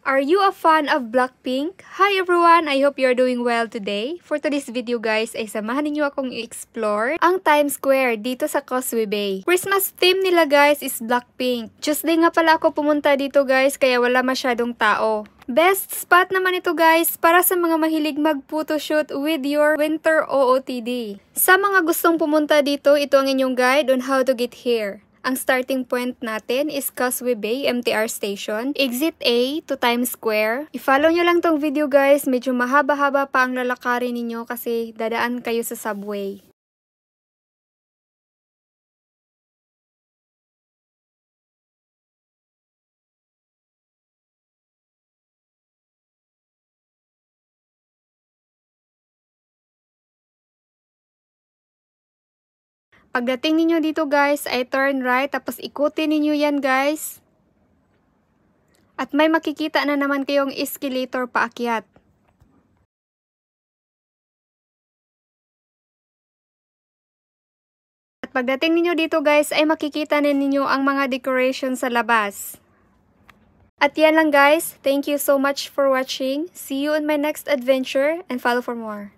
Are you a fan of Blackpink? Hi everyone! I hope you're doing well today. For today's video guys ay samahan ninyo akong i-explore ang Times Square dito sa Causeway Bay. Christmas theme nila guys is Blackpink. Tuesday nga pala ako pumunta dito guys kaya wala masyadong tao. Best spot naman ito guys para sa mga mahilig mag-photoshoot with your winter OOTD. Sa mga gustong pumunta dito, ito ang inyong guide on how to get here. Ang starting point natin is Causeway Bay MTR Station, Exit A to Times Square. I-follow nyo lang tong video guys, medyo mahaba-haba pa ang lalakarin ninyo kasi dadaan kayo sa subway. Pagdating ninyo dito guys, ay turn right, tapos ikutin ninyo yan guys. At may makikita na naman kayong escalator paakyat. At pagdating ninyo dito guys, ay makikita na ninyo ang mga decoration sa labas. At yan lang guys, thank you so much for watching. See you on my next adventure and follow for more.